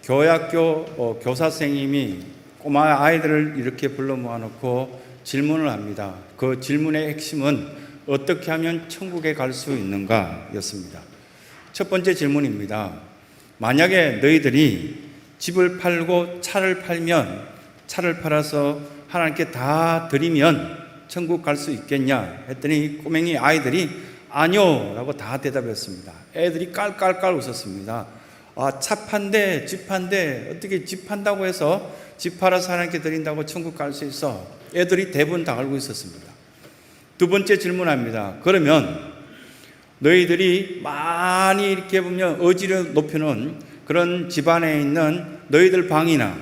교회학교 교사 선생님이 꼬마 아이들을 이렇게 불러 모아놓고 질문을 합니다. 그 질문의 핵심은 어떻게 하면 천국에 갈 수 있는가 였습니다. 첫 번째 질문입니다. 만약에 너희들이 집을 팔고 차를 팔면, 차를 팔아서 하나님께 다 드리면 천국 갈 수 있겠냐 했더니 꼬맹이 아이들이 아니요 라고 다 대답했습니다. 애들이 깔깔깔 웃었습니다. 차 판대, 집 판대, 어떻게 집 판다고 해서 집 팔아서 하나님께 드린다고 천국 갈 수 있어? 애들이 대부분 다 알고 있었습니다. 두 번째 질문합니다. 그러면 너희들이 많이 이렇게 보면 의지를 높여놓은 그런 집안에 있는 너희들 방이나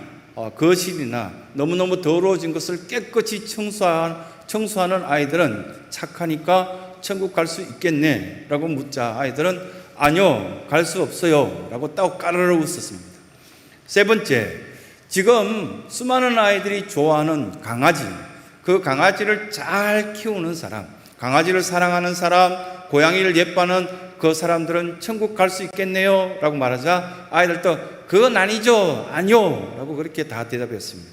거실이나 너무너무 더러워진 것을 깨끗이 청소하는 아이들은 착하니까 천국 갈 수 있겠네 라고 묻자 아이들은 아니요, 갈 수 없어요 라고 딱 까르르 웃었습니다. 세 번째, 지금 수많은 아이들이 좋아하는 강아지, 그 강아지를 잘 키우는 사람, 강아지를 사랑하는 사람, 고양이를 예뻐하는 그 사람들은 천국 갈 수 있겠네요 라고 말하자 아이들도 그건 아니죠, 아니요 라고 그렇게 다 대답했습니다.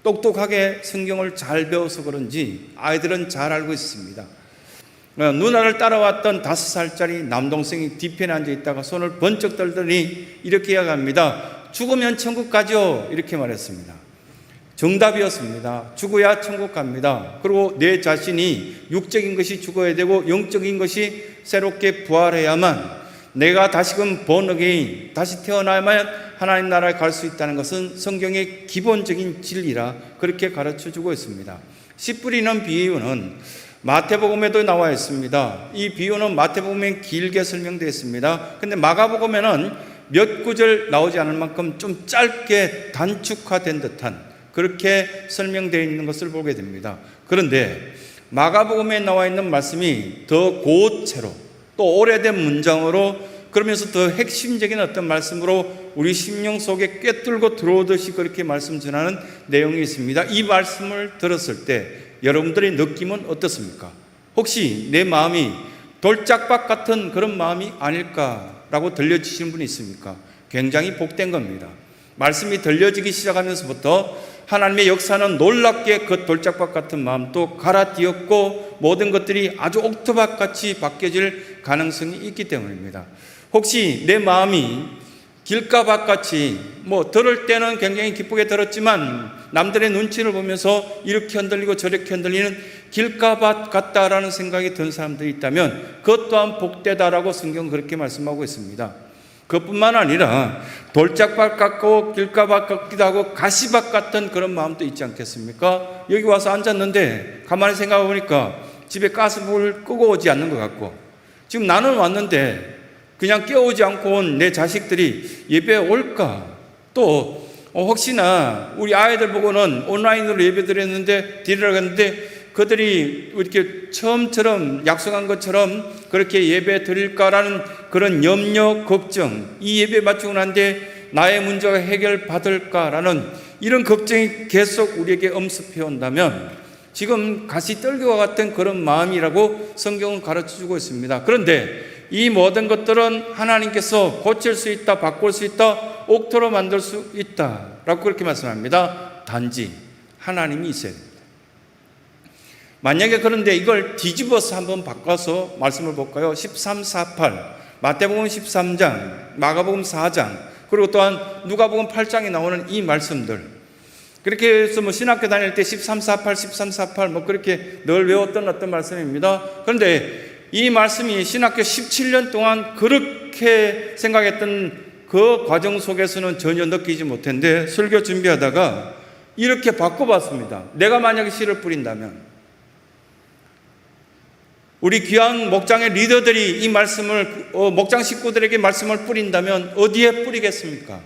똑똑하게 성경을 잘 배워서 그런지 아이들은 잘 알고 있습니다. 누나를 따라왔던 5살짜리 남동생이 뒤편에 앉아 있다가 손을 번쩍 들더니 이렇게 이야기합니다. 죽으면 천국 가죠 이렇게 말했습니다. 정답이었습니다. 죽어야 천국 갑니다. 그리고 내 자신이 육적인 것이 죽어야 되고 영적인 것이 새롭게 부활해야만, 내가 다시금 born again, 다시 태어나야만 하나님 나라에 갈 수 있다는 것은 성경의 기본적인 진리라 그렇게 가르쳐주고 있습니다. 씨 뿌리는 비유는 마태복음에도 나와 있습니다. 이 비유는 마태복음에 길게 설명되어 있습니다. 근데 마가복음에는 몇 구절 나오지 않을 만큼 좀 짧게 단축화된 듯한 그렇게 설명되어 있는 것을 보게 됩니다. 그런데 마가복음에 나와 있는 말씀이 더 고체로 또 오래된 문장으로, 그러면서 더 핵심적인 어떤 말씀으로 우리 심령 속에 꿰뚫고 들어오듯이 그렇게 말씀 전하는 내용이 있습니다. 이 말씀을 들었을 때 여러분들의 느낌은 어떻습니까? 혹시 내 마음이 돌짝밭 같은 그런 마음이 아닐까라고 들려지시는 분이 있습니까? 굉장히 복된 겁니다. 말씀이 들려지기 시작하면서부터 하나님의 역사는 놀랍게 그 돌짝밭 같은 마음도 갈아띄었고 모든 것들이 아주 옥토밭같이 바뀌어질 가능성이 있기 때문입니다. 혹시 내 마음이 길가밭같이 들을 때는 굉장히 기쁘게 들었지만 남들의 눈치를 보면서 이렇게 흔들리고 저렇게 흔들리는 길가밭 같다라는 생각이 든 사람들이 있다면 그것 또한 복되다라고 성경은 그렇게 말씀하고 있습니다. 그것뿐만 아니라 돌짝밭 같고 길가밭 같기도 하고 가시밭 같은 그런 마음도 있지 않겠습니까? 여기 와서 앉았는데 가만히 생각해 보니까 집에 가스불을 끄고 오지 않는 것 같고, 지금 나는 왔는데 그냥 깨우지 않고 온 내 자식들이 예배에 올까? 또 혹시나 우리 아이들 보고는 온라인으로 예배 드렸는데 드리라고 했는데 그들이 이렇게 처음처럼 약속한 것처럼 그렇게 예배 드릴까라는 그런 염려, 걱정, 이 예배 마치고 난데 나의 문제가 해결받을까라는 이런 걱정이 계속 우리에게 엄습해 온다면 지금 가시떨기와 같은 그런 마음이라고 성경은 가르쳐주고 있습니다. 그런데 이 모든 것들은 하나님께서 고칠 수 있다, 바꿀 수 있다, 옥토로 만들 수 있다라고 그렇게 말씀합니다. 단지 하나님이 있어야 됩니다. 만약에 그런데 이걸 뒤집어서 한번 바꿔서 말씀을 볼까요? 13, 48, 마태복음 13장, 마가복음 4장, 그리고 또한 누가복음 8장에 나오는 이 말씀들, 그렇게 해서 신학교 다닐 때 13, 48, 13, 48 그렇게 늘 외웠던 어떤 말씀입니다. 그런데 이 말씀이 신학교 17년 동안 그렇게 생각했던 그 과정 속에서는 전혀 느끼지 못했는데 설교 준비하다가 이렇게 바꿔봤습니다. 내가 만약에 씨를 뿌린다면, 우리 귀한 목장의 리더들이 이 말씀을 목장 식구들에게 말씀을 뿌린다면 어디에 뿌리겠습니까?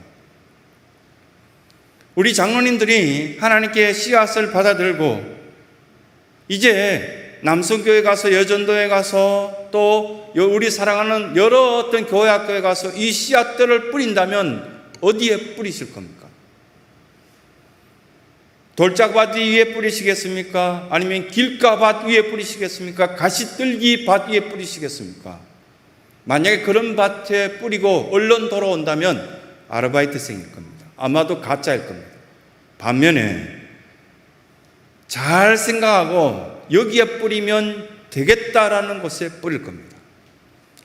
우리 장로님들이 하나님께 씨앗을 받아들고 이제 남성교회 가서 여전도에 가서 또 우리 사랑하는 여러 어떤 교회 학교에 가서 이 씨앗들을 뿌린다면 어디에 뿌리실 겁니까? 돌짝밭 위에 뿌리시겠습니까? 아니면 길가밭 위에 뿌리시겠습니까? 가시떨기 밭 위에 뿌리시겠습니까? 만약에 그런 밭에 뿌리고 얼른 돌아온다면 아르바이트생일 겁니다. 아마도 가짜일 겁니다. 반면에 잘 생각하고 여기에 뿌리면 되겠다라는 곳에 뿌릴 겁니다.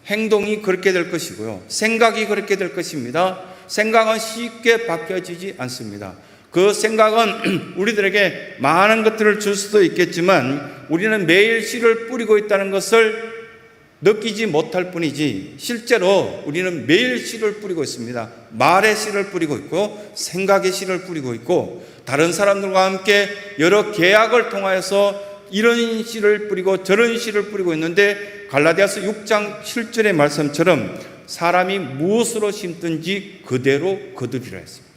행동이 그렇게 될 것이고요. 생각이 그렇게 될 것입니다. 생각은 쉽게 바뀌어지지 않습니다. 그 생각은 우리들에게 많은 것들을 줄 수도 있겠지만 우리는 매일 씨를 뿌리고 있다는 것을 느끼지 못할 뿐이지 실제로 우리는 매일 씨를 뿌리고 있습니다. 말의 씨를 뿌리고 있고 생각의 씨를 뿌리고 있고 다른 사람들과 함께 여러 계약을 통하여서 이런 씨를 뿌리고 저런 씨를 뿌리고 있는데 갈라디아서 6장 7절의 말씀처럼 사람이 무엇으로 심든지 그대로 거두리라 했습니다.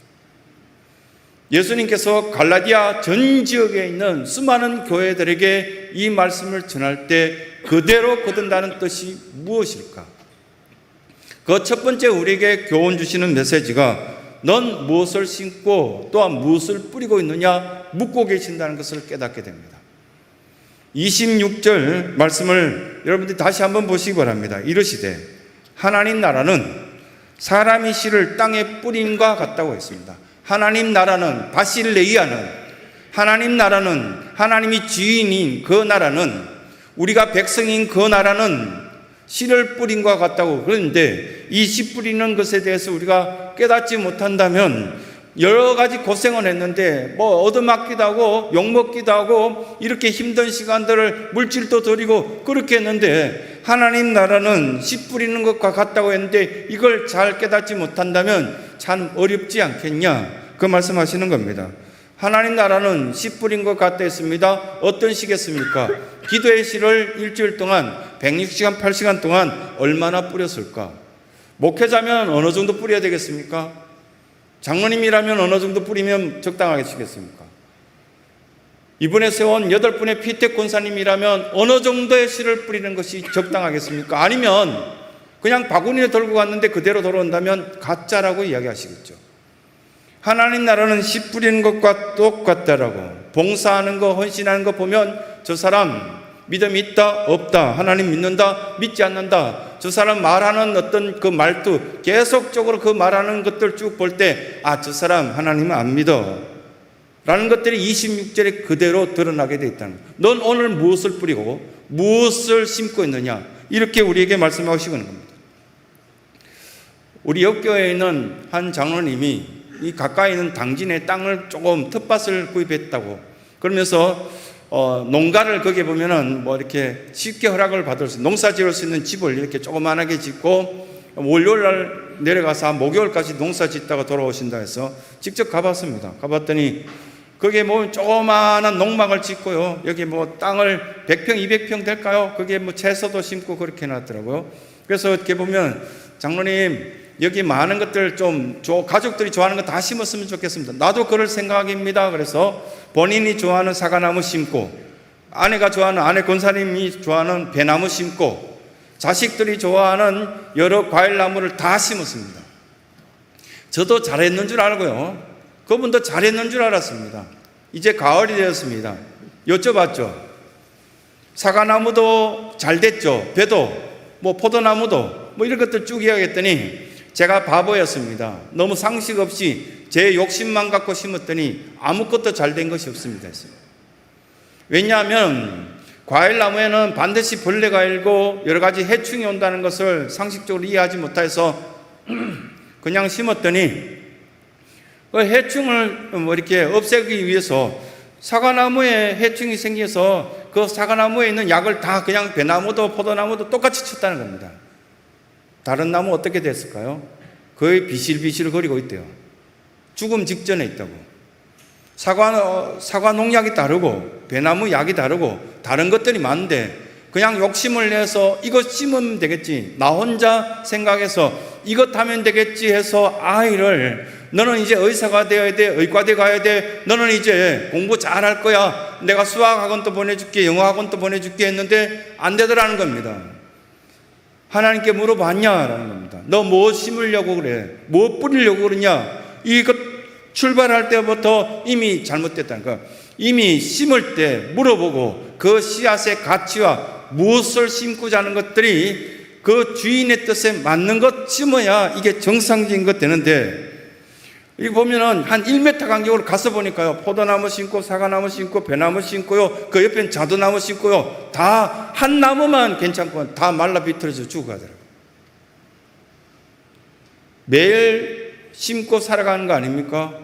예수님께서 갈라디아 전 지역에 있는 수많은 교회들에게 이 말씀을 전할 때 그대로 거둔다는 뜻이 무엇일까? 그 첫 번째 우리에게 교훈 주시는 메시지가 넌 무엇을 심고 또한 무엇을 뿌리고 있느냐 묻고 계신다는 것을 깨닫게 됩니다. 26절 말씀을 여러분들이 다시 한번 보시기 바랍니다. 이르시되 하나님 나라는 사람이 씨를 땅에 뿌림과 같다고 했습니다. 하나님 나라는 바실레이아는 하나님 나라는 하나님이 주인인 그 나라는 우리가 백성인 그 나라는 씨를 뿌림과 같다고 그러는데 이 씨 뿌리는 것에 대해서 우리가 깨닫지 못한다면 여러 가지 고생을 했는데 뭐 얻어맞기도 하고 욕먹기도 하고 이렇게 힘든 시간들을 물질도 드리고 그렇게 했는데 하나님 나라는 씨 뿌리는 것과 같다고 했는데 이걸 잘 깨닫지 못한다면 참 어렵지 않겠냐 그 말씀하시는 겁니다. 하나님 나라는 씨 뿌린 것 같다 했습니다. 어떤 씨겠습니까? 기도의 씨를 일주일 동안 160시간 8시간 동안 얼마나 뿌렸을까? 목회자면 어느 정도 뿌려야 되겠습니까? 장로님이라면 어느 정도 뿌리면 적당하겠습니까? 이번에 세운 8분의 피택 권사님이라면 어느 정도의 씨를 뿌리는 것이 적당하겠습니까? 아니면 그냥 바구니에 들고 갔는데 그대로 돌아온다면 가짜라고 이야기하시겠죠. 하나님 나라는 씨 뿌리는 것과 똑같다라고 봉사하는 거 헌신하는 거 보면 저 사람 믿음이 있다 없다 하나님 믿는다 믿지 않는다 저 사람 말하는 어떤 그 말투 계속적으로 그 말하는 것들 쭉 볼 때 아 저 사람 하나님은 안 믿어 라는 것들이 26절에 그대로 드러나게 되어 있다는 거예요. 넌 오늘 무엇을 뿌리고 무엇을 심고 있느냐 이렇게 우리에게 말씀하시고 있는 겁니다. 우리 옆교회에 있는 한 장로님이 이 가까이 있는 당진의 땅을 조금 텃밭을 구입했다고 그러면서 농가를 거기에 보면은 뭐 이렇게 쉽게 허락을 받을 수 농사 지을 수 있는 집을 이렇게 조그만하게 짓고 월요일 날 내려가서 한 목요일까지 농사 짓다가 돌아오신다 해서 직접 가봤습니다. 가봤더니 거기에 뭐 조그마한 농막을 짓고요. 여기 뭐 땅을 100평, 200평 될까요? 거기에 뭐 채소도 심고 그렇게 해놨더라고요. 그래서 이렇게 보면 장로님 여기 많은 것들 좀 가족들이 좋아하는 거 다 심었으면 좋겠습니다. 나도 그럴 생각입니다. 그래서 본인이 좋아하는 사과나무 심고 아내가 좋아하는 아내 권사님이 좋아하는 배나무 심고 자식들이 좋아하는 여러 과일나무를 다 심었습니다. 저도 잘했는 줄 알고요. 그분도 잘했는 줄 알았습니다. 이제 가을이 되었습니다. 여쭤봤죠. 사과나무도 잘 됐죠. 배도 뭐 포도나무도 뭐 이런 것들 쭉 이야기했더니 제가 바보였습니다. 너무 상식 없이 제 욕심만 갖고 심었더니 아무것도 잘 된 것이 없습니다. 왜냐하면 과일나무에는 반드시 벌레가 일고 여러 가지 해충이 온다는 것을 상식적으로 이해하지 못해서 그냥 심었더니 그 해충을 뭐 이렇게 없애기 위해서 사과나무에 해충이 생겨서 그 사과나무에 있는 약을 다 그냥 배나무도 포도나무도 똑같이 쳤다는 겁니다. 다른 나무 어떻게 됐을까요? 거의 비실비실 거리고 있대요. 죽음 직전에 있다고. 사과 농약이 다르고 배나무 약이 다르고 다른 것들이 많은데 그냥 욕심을 내서 이것 심으면 되겠지. 나 혼자 생각해서 이것 하면 되겠지 해서 아이를 너는 이제 의사가 되어야 돼. 의과대 가야 돼. 너는 이제 공부 잘할 거야. 내가 수학학원도 보내줄게. 영어학원도 보내줄게 했는데 안 되더라는 겁니다. 하나님께 물어봤냐라는 겁니다. 너 뭐 심으려고 그래? 뭐 뿌리려고 그러냐? 이것 출발할 때부터 이미 잘못됐다는 거야. 이미 심을 때 물어보고 그 씨앗의 가치와 무엇을 심고자 하는 것들이 그 주인의 뜻에 맞는 것 심어야 이게 정상적인 것 되는데 이 보면은 한 1m 간격으로 가서 보니까요, 포도나무 심고 사과나무 심고 배나무 심고요, 그 옆에는 자두나무 심고요, 다 한 나무만 괜찮고 다 말라 비틀어져 죽어가더라고요. 매일 심고 살아가는 거 아닙니까?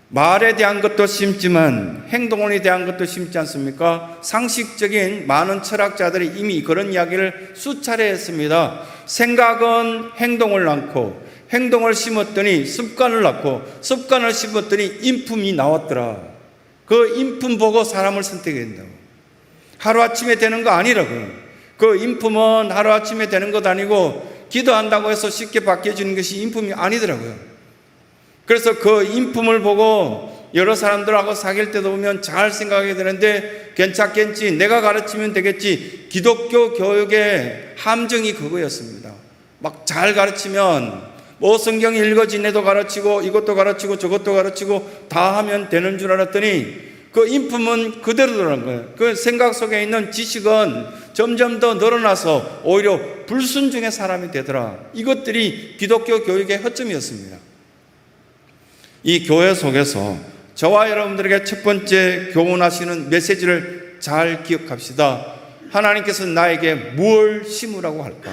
말에 대한 것도 심지만 행동에 대한 것도 심지 않습니까? 상식적인 많은 철학자들이 이미 그런 이야기를 수차례 했습니다. 생각은 행동을 낳고 행동을 심었더니 습관을 낳고 습관을 심었더니 인품이 나왔더라. 그 인품 보고 사람을 선택해야 된다고. 하루아침에 되는 거 아니라고요. 그 인품은 하루아침에 되는 것 아니고 기도한다고 해서 쉽게 바뀌어지는 것이 인품이 아니더라고요. 그래서 그 인품을 보고 여러 사람들하고 사귈 때도 보면 잘 생각하게 되는데, 괜찮겠지, 내가 가르치면 되겠지. 기독교 교육의 함정이 그거였습니다. 막 잘 가르치면 뭐 성경 읽어지네도 가르치고 이것도 가르치고 저것도 가르치고 다 하면 되는 줄 알았더니 그 인품은 그대로더라는 거예요. 그 생각 속에 있는 지식은 점점 더 늘어나서 오히려 불순종의 사람이 되더라. 이것들이 기독교 교육의 허점이었습니다. 이 교회 속에서 저와 여러분들에게 첫 번째 교훈하시는 메시지를 잘 기억합시다. 하나님께서 나에게 무엇을 심으라고 할까?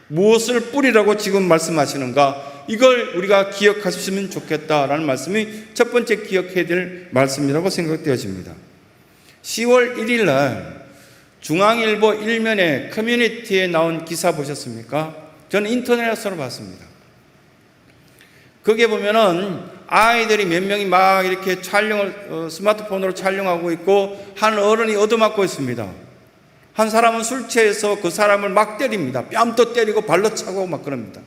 무엇을 뿌리라고 지금 말씀하시는가? 이걸 우리가 기억하셨으면 좋겠다라는 말씀이 첫 번째 기억해야 될 말씀이라고 생각되어집니다. 10월 1일 날 중앙일보 일면에 커뮤니티에 나온 기사 보셨습니까? 저는 인터넷으로 봤습니다. 거기에 보면은 아이들이 몇 명이 막 이렇게 스마트폰으로 촬영하고 있고, 한 어른이 얻어맞고 있습니다. 한 사람은 술 취해서 그 사람을 막 때립니다. 뺨도 때리고 발로 차고 막 그럽니다.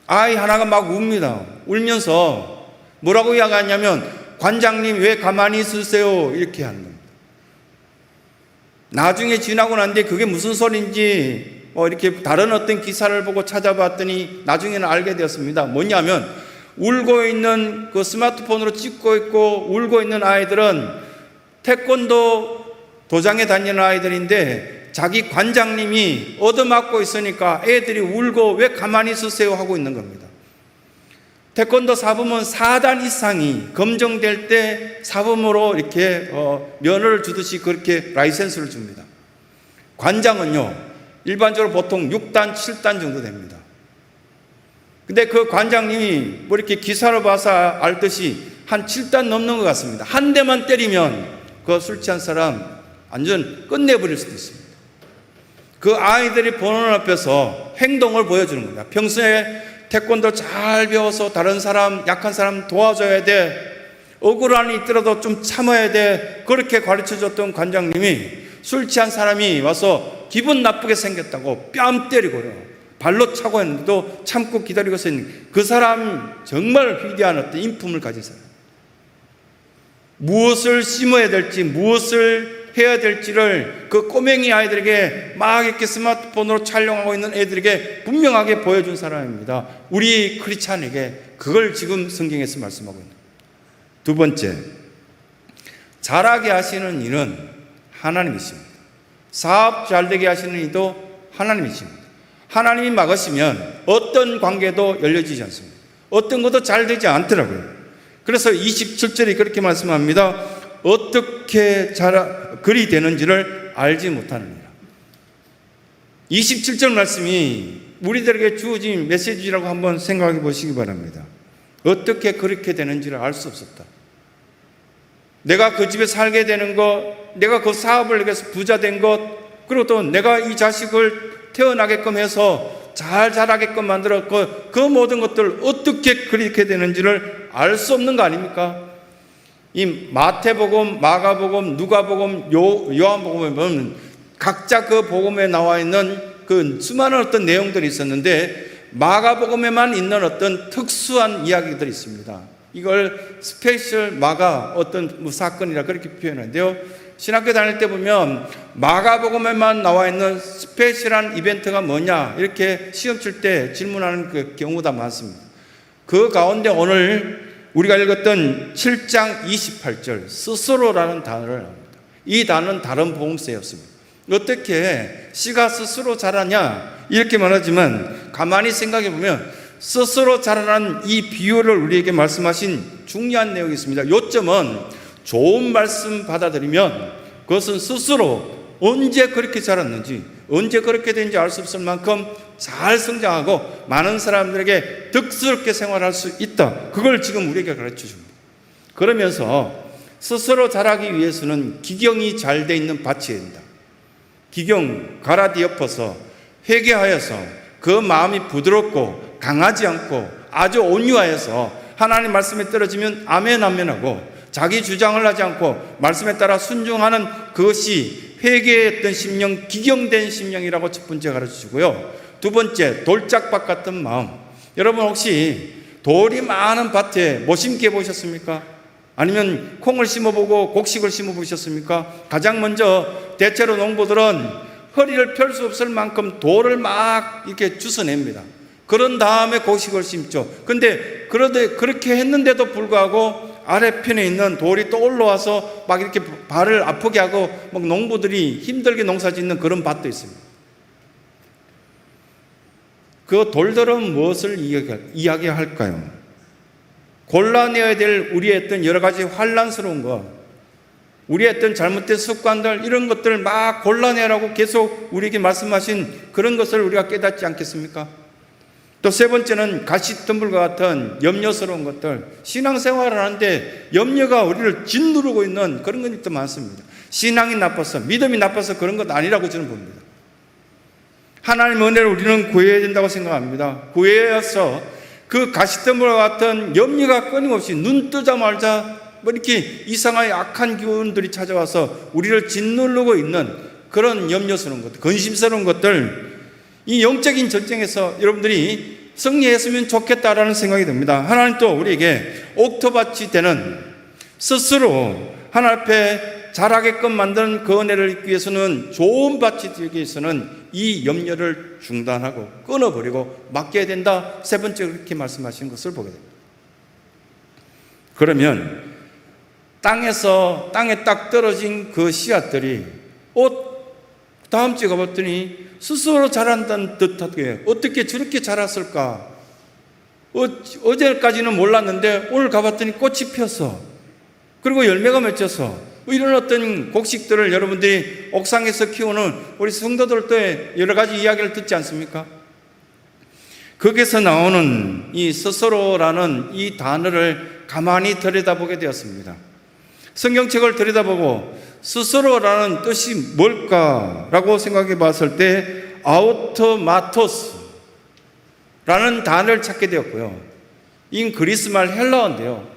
아이 하나가 막 웁니다. 울면서 뭐라고 이야기하냐면, 관장님 왜 가만히 있으세요? 이렇게 하는 겁니다. 나중에 지나고 난 뒤에 그게 무슨 소리인지 이렇게 다른 어떤 기사를 보고 찾아봤더니 나중에는 알게 되었습니다. 뭐냐면, 울고 있는 그 스마트폰으로 찍고 있고 울고 있는 아이들은 태권도 도장에 다니는 아이들인데, 자기 관장님이 얻어맞고 있으니까 애들이 울고 왜 가만히 있으세요 하고 있는 겁니다. 태권도 사범은 4단 이상이 검정될 때 사범으로 이렇게 면허를 주듯이 그렇게 라이센스를 줍니다. 관장은요, 일반적으로 보통 6단, 7단 정도 됩니다. 근데 그 관장님이 뭐 이렇게 기사를 봐서 알듯이 한 7단 넘는 것 같습니다. 한 대만 때리면 그 술 취한 사람 완전 끝내버릴 수도 있습니다. 그 아이들이 보는 앞에서 행동을 보여주는 겁니다. 평소에 태권도 잘 배워서 다른 사람, 약한 사람 도와줘야 돼. 억울한 일이 있더라도 좀 참아야 돼. 그렇게 가르쳐줬던 관장님이 술 취한 사람이 와서 기분 나쁘게 생겼다고 뺨 때리고요, 발로 차고 했는데도 참고 기다리고 있었는데, 그 사람 정말 위대한 어떤 인품을 가진 사람, 무엇을 심어야 될지 무엇을 해야 될지를 그 꼬맹이 아이들에게 막 이렇게 스마트폰으로 촬영하고 있는 애들에게 분명하게 보여준 사람입니다. 우리 크리스찬에게 그걸 지금 성경에서 말씀하고 있는. 두 번째, 잘하게 하시는 이는 하나님이십니다. 사업 잘 되게 하시는 이도 하나님이십니다. 하나님이 막으시면 어떤 관계도 열려지지 않습니다. 어떤 것도 잘 되지 않더라고요. 그래서 27절이 그렇게 말씀합니다. 어떻게 그리 되는지를 알지 못하느니라. 27절 말씀이 우리들에게 주어진 메시지라고 한번 생각해 보시기 바랍니다. 어떻게 그렇게 되는지를 알 수 없었다. 내가 그 집에 살게 되는 것, 내가 그 사업을 위해서 부자 된 것, 그리고 또 내가 이 자식을 태어나게끔 해서 잘 자라게끔 만들었고, 그 모든 것들 어떻게 그렇게 되는지를 알 수 없는 거 아닙니까? 이 마태복음, 마가복음, 누가복음, 요한복음에 보면 각자 그 복음에 나와 있는 그 수많은 어떤 내용들이 있었는데, 마가복음에만 있는 어떤 특수한 이야기들이 있습니다. 이걸 스페셜 마가 어떤 사건이라 그렇게 표현하는데요, 신학교 다닐 때 보면 마가복음에만 나와 있는 스페셜한 이벤트가 뭐냐 이렇게 시험 칠 때 질문하는 그 경우가 많습니다. 그 가운데 오늘 우리가 읽었던 7장 28절 스스로라는 단어를 나옵니다. 이 단어는 다른 복음서였습니다. 어떻게 씨가 스스로 자라냐 이렇게 말하지만 가만히 생각해 보면 스스로 자라는 이 비유를 우리에게 말씀하신 중요한 내용이 있습니다. 요점은 좋은 말씀 받아들이면 그것은 스스로 언제 그렇게 자랐는지, 언제 그렇게 된지 알 수 없을 만큼 잘 성장하고 많은 사람들에게 덕스럽게 생활할 수 있다. 그걸 지금 우리에게 가르쳐 줍니다. 그러면서 스스로 자라기 위해서는 기경이 잘 돼 있는 밭이 된다. 기경 가라디 엎어서 회개하여서 그 마음이 부드럽고 강하지 않고 아주 온유하여서 하나님 말씀에 떨어지면 아멘 아멘하고 자기 주장을 하지 않고 말씀에 따라 순종하는 그것이 회개했던 심령, 기경된 심령이라고 첫 번째 가르쳐주고요. 두 번째, 돌짝밭 같은 마음. 여러분 혹시 돌이 많은 밭에 뭐 심게 보셨습니까? 아니면 콩을 심어보고 곡식을 심어보셨습니까? 가장 먼저 대체로 농부들은 허리를 펼 수 없을 만큼 돌을 막 이렇게 주워냅니다. 그런 다음에 곡식을 심죠. 근데 그렇게 했는데도 불구하고 아래편에 있는 돌이 또 올라와서 막 이렇게 발을 아프게 하고 막 농부들이 힘들게 농사 짓는 그런 밭도 있습니다. 그 돌들은 무엇을 이야기할까요? 골라내야 될 우리의 어떤 여러 가지 환란스러운 것, 우리의 어떤 잘못된 습관들, 이런 것들을 막 골라내라고 계속 우리에게 말씀하신 그런 것을 우리가 깨닫지 않겠습니까? 또 세 번째는 가시덤불과 같은 염려스러운 것들, 신앙생활을 하는데 염려가 우리를 짓누르고 있는 그런 것도 많습니다. 신앙이 나빠서, 믿음이 나빠서 그런 것 아니라고 저는 봅니다. 하나님의 은혜를 우리는 구해야 된다고 생각합니다. 구해서 그 가시덤불과 같은 염려가 끊임없이 눈 뜨자마자 뭐 이렇게 이상하게 악한 기운들이 찾아와서 우리를 짓누르고 있는 그런 염려스러운 것들, 근심스러운 것들, 이 영적인 전쟁에서 여러분들이 승리했으면 좋겠다라는 생각이 듭니다. 하나님 또 우리에게 옥토밭이 되는 스스로 하나님 앞에 자라게끔 만드는 그 은혜를 입기 위해서는, 좋은 밭이 되기 위해서는 이 염려를 중단하고 끊어버리고 맡겨야 된다. 세 번째 그렇게 말씀하신 것을 보게 됩니다. 그러면 땅에 딱 떨어진 그 씨앗들이 다음 주에 가봤더니 스스로 자란다는 듯하게 어떻게 저렇게 자랐을까? 어제까지는 몰랐는데 오늘 가봤더니 꽃이 피었어. 그리고 열매가 맺혀서 이런 어떤 곡식들을 여러분들이 옥상에서 키우는 우리 성도들도 여러 가지 이야기를 듣지 않습니까? 거기서 나오는 이 스스로라는 이 단어를 가만히 들여다보게 되었습니다. 성경책을 들여다보고 스스로라는 뜻이 뭘까라고 생각해 봤을 때 아우토마토스라는 단어를 찾게 되었고요. 이 그리스말 헬라어인데요.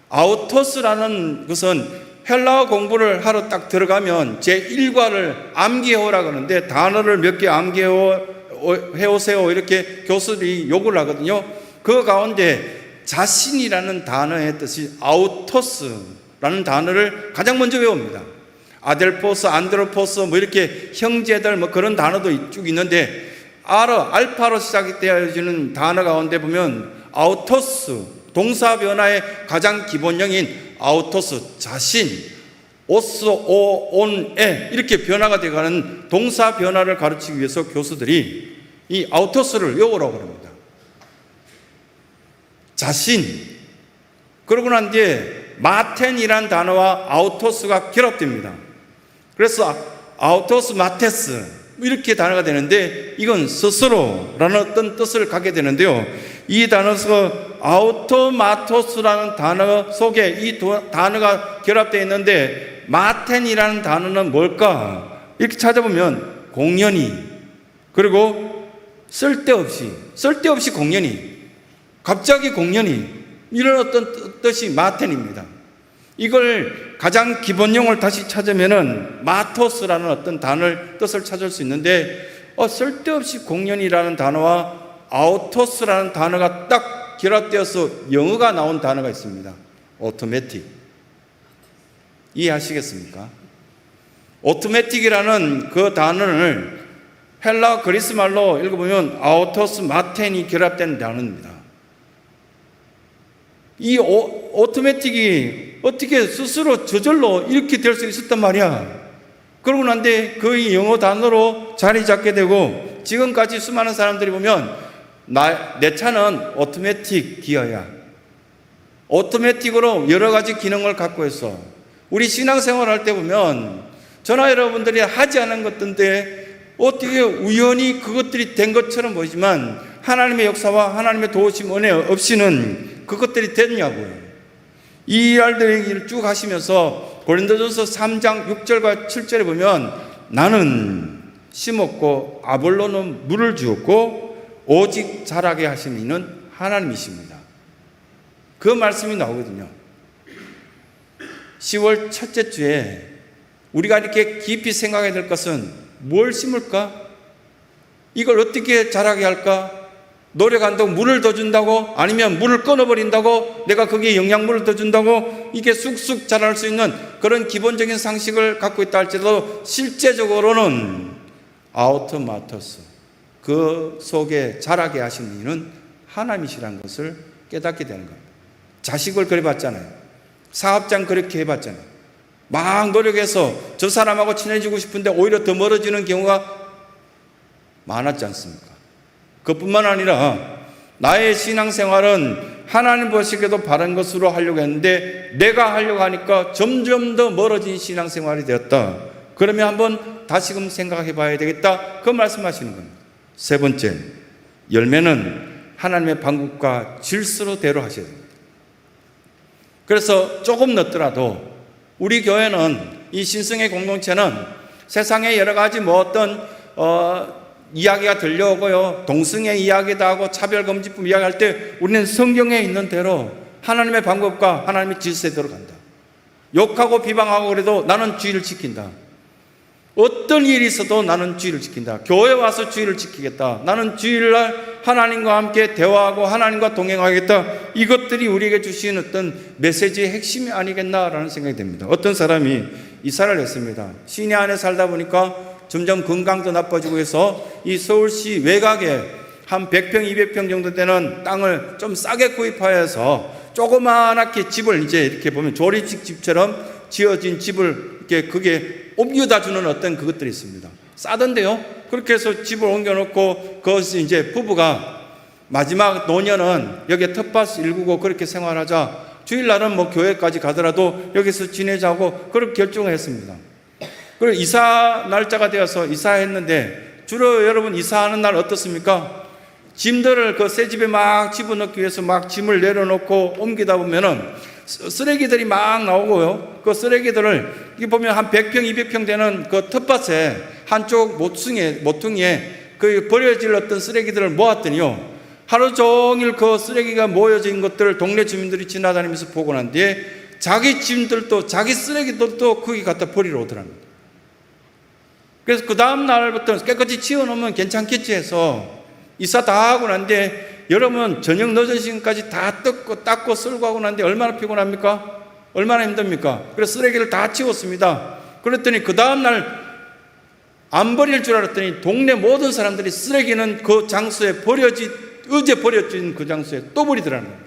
아우토스라는 것은 헬라어 공부를 하러 딱 들어가면 제1과를 암기해오라 그러는데 단어를 몇 개 암기해오세요 이렇게 교수들이 요구를 하거든요. 그 가운데 자신이라는 단어의 뜻이 아우토스라는 단어를 가장 먼저 외웁니다. 아델포스, 안드로포스 뭐 이렇게 형제들 뭐 그런 단어도 쭉 있는데 알파로 시작이 되어지는 단어 가운데 보면 아우토스, 동사 변화의 가장 기본형인 아우토스, 자신, 오스, 온에 이렇게 변화가 되어가는 동사 변화를 가르치기 위해서 교수들이 이 아우토스를 외우라고 합니다. 자신. 그러고 난 뒤에 마텐이라는 단어와 아우토스가 결합됩니다. 그래서 아우토스 마테스 이렇게 단어가 되는데 이건 스스로라는 어떤 뜻을 갖게 되는데요. 이 단어에서 아우토마토스라는 단어 속에 이 단어가 결합되어 있는데 마텐이라는 단어는 뭘까? 이렇게 찾아보면 공연히, 그리고 쓸데없이 공연히, 갑자기 공연히, 이런 어떤 뜻이 마텐입니다. 이걸 가장 기본형을 다시 찾으면은 마토스라는 어떤 단어를 뜻을 찾을 수 있는데 쓸데없이 공연이라는 단어와 아우토스라는 단어가 딱 결합되어서 영어가 나온 단어가 있습니다. 오토매틱. 이해하시겠습니까? 오토매틱이라는 그 단어를 헬라 그리스 말로 읽어보면 아우토스 마텐이 결합된 단어입니다. 이 오토매틱이 어떻게 스스로 저절로 이렇게 될 수 있었단 말이야. 그러고 난데 그 영어 단어로 자리 잡게 되고 지금까지 수많은 사람들이 보면 내 차는 오토매틱 기어야. 오토매틱으로 여러 가지 기능을 갖고 있어. 우리 신앙생활 할 때 보면 저나 여러분들이 하지 않은 것들인데 어떻게 우연히 그것들이 된 것처럼 보이지만 하나님의 역사와 하나님의 도우심 은혜 없이는 그것들이 됐냐고요. 이 일들 얘기를 쭉 하시면서 고린도전서 3장 6절과 7절에 보면 나는 심었고 아볼로는 물을 주었고 오직 자라게 하신 이는 하나님이십니다. 그 말씀이 나오거든요. 10월 첫째 주에 우리가 이렇게 깊이 생각해야 될 것은 뭘 심을까? 이걸 어떻게 자라게 할까? 노력한다고 물을 더 준다고? 아니면 물을 끊어버린다고? 내가 거기에 영양분을 더 준다고? 이게 쑥쑥 자랄 수 있는 그런 기본적인 상식을 갖고 있다 할지라도 실제적으로는 아우토마토스, 그 속에 자라게 하신 이는 하나님이시라는 것을 깨닫게 되는 겁니다. 자식을 그래 봤잖아요. 사업장 그렇게 해봤잖아요. 막 노력해서 저 사람하고 친해지고 싶은데 오히려 더 멀어지는 경우가 많았지 않습니까? 그뿐만 아니라 나의 신앙생활은 하나님 보시기에도 바른 것으로 하려고 했는데 내가 하려고 하니까 점점 더 멀어진 신앙생활이 되었다. 그러면 한번 다시금 생각해 봐야 되겠다. 그 말씀하시는 겁니다. 세 번째, 열매는 하나님의 방법과 질서로대로 하셔야 됩니다. 그래서 조금 늦더라도 우리 교회는, 이 신성의 공동체는 세상에 여러 가지 어떤 이야기가 들려오고요, 동성애 이야기도 하고 차별금지법 이야기할 때 우리는 성경에 있는 대로 하나님의 방법과 하나님의 질서대로 간다. 욕하고 비방하고 그래도 나는 주의를 지킨다. 어떤 일이 있어도 나는 주의를 지킨다. 교회 와서 주의를 지키겠다. 나는 주일날 하나님과 함께 대화하고 하나님과 동행하겠다. 이것들이 우리에게 주신 어떤 메시지의 핵심이 아니겠나라는 생각이 듭니다. 어떤 사람이 이사를 했습니다. 시내 안에 살다 보니까 점점 건강도 나빠지고 해서 이 서울시 외곽에 한 100평, 200평 정도 되는 땅을 좀 싸게 구입하여서 조그맣게 집을 이제 이렇게 보면 조립식 집처럼 지어진 집을 이렇게 그게 옮겨다 주는 어떤 그것들이 있습니다. 싸던데요. 그렇게 해서 집을 옮겨놓고 그것이 이제 부부가 마지막 노년은 여기에 텃밭을 일구고 그렇게 생활하자. 주일날은 교회까지 가더라도 여기서 지내자고 그렇게 결정을 했습니다. 그리고 이사 날짜가 되어서 이사했는데 주로 여러분 이사하는 날 어떻습니까? 짐들을 그 새 집에 막 집어넣기 위해서 막 짐을 내려놓고 옮기다 보면은 쓰레기들이 막 나오고요. 그 쓰레기들을 이게 보면 한 100평, 200평 되는 그 텃밭에 한쪽 모퉁이에 그 버려질 어떤 쓰레기들을 모았더니요. 하루 종일 그 쓰레기가 모여진 것들을 동네 주민들이 지나다니면서 보고 난 뒤에 자기 짐들도 자기 쓰레기들도 거기 갖다 버리러 오더랍니다. 그래서 그 다음 날부터 깨끗이 치워놓으면 괜찮겠지 해서 이사 다 하고 난 뒤에 여러분 저녁 늦은 시간까지 다 닦고 쓸고 하고 난 뒤에 얼마나 피곤합니까? 얼마나 힘듭니까? 그래서 쓰레기를 다 치웠습니다. 그랬더니 그 다음 날 안 버릴 줄 알았더니 동네 모든 사람들이 쓰레기는 그 장소에 어제 버려진 그 장소에 또 버리더라는 겁니다.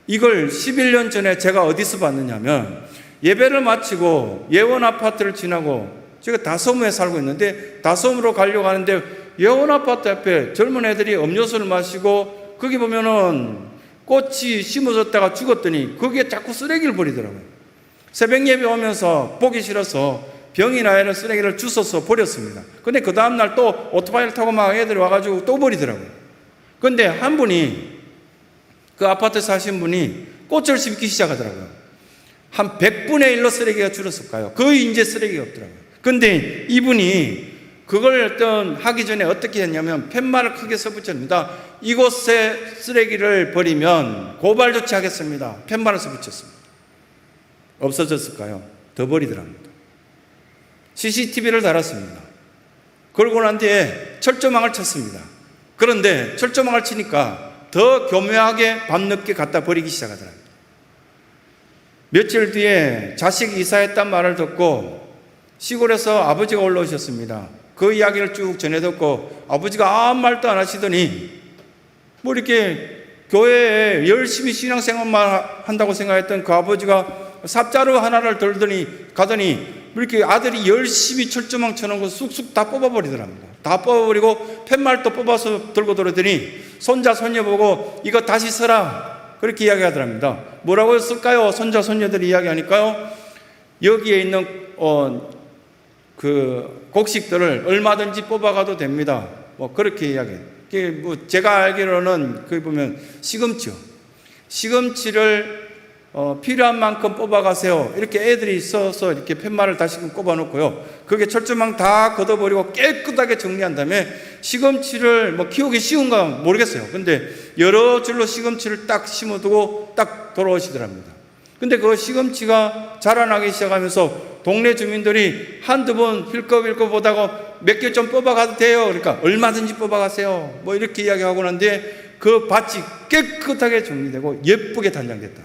이걸 11년 전에 제가 어디서 봤느냐면 예배를 마치고 예원 아파트를 지나고 제가 다솜에 살고 있는데 다솜으로 가려고 하는데 예원 아파트 앞에 젊은 애들이 음료수를 마시고 거기 보면은 꽃이 심어졌다가 죽었더니 거기에 자꾸 쓰레기를 버리더라고요. 새벽 예배 오면서 보기 싫어서 병이나 이런 쓰레기를 주워서 버렸습니다. 근데 그 다음날 또 오토바이를 타고 막 애들이 와가지고 또 버리더라고요. 근데 한 분이 그 아파트 사신 분이 꽃을 심기 시작하더라고요. 한 100분의 1로 쓰레기가 줄었을까요? 거의 이제 쓰레기가 없더라고요. 근데 이분이 그걸 하기 전에 어떻게 했냐면 팻말을 크게 써붙였습니다. 이곳에 쓰레기를 버리면 고발 조치하겠습니다. 팻말을 써붙였습니다. 없어졌을까요? 더 버리더랍니다. CCTV를 달았습니다. 그러고 난 뒤에 철조망을 쳤습니다. 그런데 철조망을 치니까 더 교묘하게 밤늦게 갖다 버리기 시작하더랍니다. 며칠 뒤에 자식이 이사했단 말을 듣고 시골에서 아버지가 올라오셨습니다. 그 이야기를 쭉 전해 듣고 아버지가 아무 말도 안 하시더니 이렇게 교회에 열심히 신앙생활만 한다고 생각했던 그 아버지가 삽자루 하나를 들더니 가더니 이렇게 아들이 열심히 철조망 쳐놓은 거 쑥쑥 다 뽑아버리더랍니다. 다 뽑아버리고 팻말도 뽑아서 들고 들어더니 손자 손녀 보고 이거 다시 써라 그렇게 이야기하더랍니다. 뭐라고 쓸까요? 손자 손녀들이 이야기하니까요, 여기에 있는 그 곡식들을 얼마든지 뽑아가도 됩니다. 뭐 그렇게 이야기해요. 뭐 제가 알기로는 거기 보면 시금치를 필요한 만큼 뽑아가세요. 이렇게 애들이 써서 이렇게 팻말을 다시금 꼽아놓고요. 그게 철조망 다 걷어버리고 깨끗하게 정리한 다음에 시금치를 뭐 키우기 쉬운가 모르겠어요. 근데 여러 줄로 시금치를 딱 심어두고 딱 돌아오시더랍니다. 근데 그 시금치가 자라나기 시작하면서 동네 주민들이 한두 번 힐끔힐끔 보다가 몇 개 좀 뽑아가도 돼요. 그러니까 얼마든지 뽑아가세요. 뭐 이렇게 이야기하고 난데 그 밭이 깨끗하게 정리되고 예쁘게 단장됐다.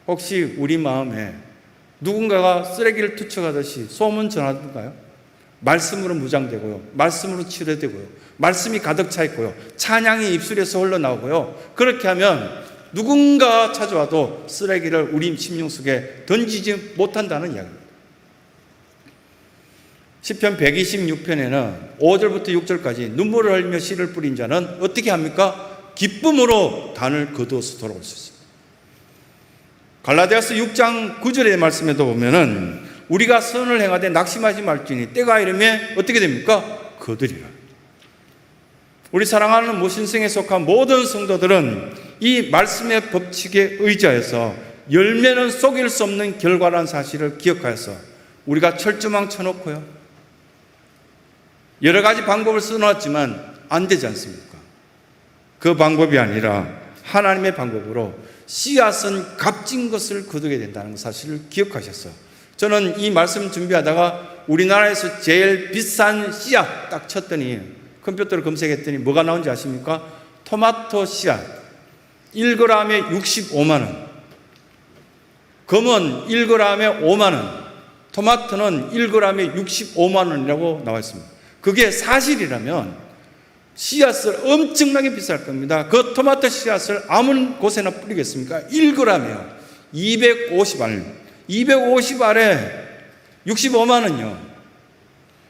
혹시 우리 마음에 누군가가 쓰레기를 투척하듯이 소문 전하던가요? 말씀으로 무장되고요. 말씀으로 치료되고요. 말씀이 가득 차 있고요. 찬양이 입술에서 흘러나오고요. 그렇게 하면 누군가 찾아와도 쓰레기를 우리 심령 속에 던지지 못한다는 이야기입니다. 시편 126편에는 5절부터 6절까지 눈물을 흘리며 씨를 뿌린 자는 어떻게 합니까? 기쁨으로 단을 거두어서 돌아올 수 있습니다. 갈라디아서 6장 9절의 말씀에도 보면은 우리가 선을 행하되 낙심하지 말지니 때가 이르면 어떻게 됩니까? 거두리라. 우리 사랑하는 모신성에 속한 모든 성도들은 이 말씀의 법칙에 의지하여서 열매는 속일 수 없는 결과라는 사실을 기억하여서 우리가 철조망 쳐놓고요, 여러 가지 방법을 써놨지만 안 되지 않습니까? 그 방법이 아니라 하나님의 방법으로 씨앗은 값진 것을 거두게 된다는 사실을 기억하셨어요. 저는 이 말씀 준비하다가 우리나라에서 제일 비싼 씨앗 딱 쳤더니 컴퓨터로 검색했더니 뭐가 나온지 아십니까? 토마토 씨앗 1g에 65만 원, 검은 1g에 5만 원, 토마토는 1g에 65만 원이라고 나와 있습니다. 그게 사실이라면 씨앗을 엄청나게 비쌀 겁니다. 그 토마토 씨앗을 아무 곳에나 뿌리겠습니까? 1g이요. 250알. 250알에 65만 원이요.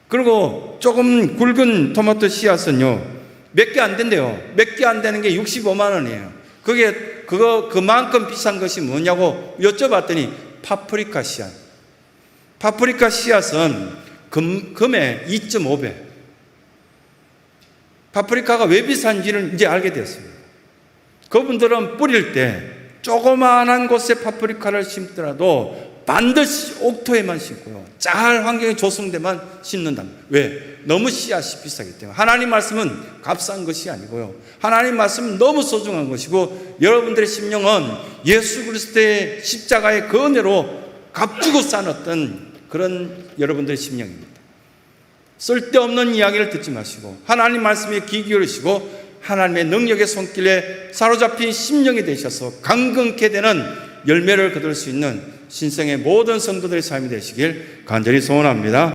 그리고 조금 굵은 토마토 씨앗은요, 몇 개 안 된대요. 몇 개 안 되는 게 65만 원이에요. 그만큼 비싼 것이 뭐냐고 여쭤봤더니 파프리카 씨앗. 파프리카 씨앗은 금의 2.5배. 파프리카가 왜 비싼지를 이제 알게 되었습니다. 그분들은 뿌릴 때 조그마한 곳에 파프리카를 심더라도 반드시 옥토에만 심고요, 잘 환경에 조성되만 심는답니다. 왜? 너무 씨앗이 비싸기 때문에. 하나님 말씀은 값싼 것이 아니고요, 하나님 말씀은 너무 소중한 것이고, 여러분들의 심령은 예수 그리스도의 십자가의 그 은혜로 값주고 쌓았던 그런 여러분들의 심령입니다. 쓸데없는 이야기를 듣지 마시고 하나님 말씀에 귀 기울이시고 하나님의 능력의 손길에 사로잡힌 심령이 되셔서 강건케 되는 열매를 거둘 수 있는 신성의 모든 성도들의 삶이 되시길 간절히 소원합니다.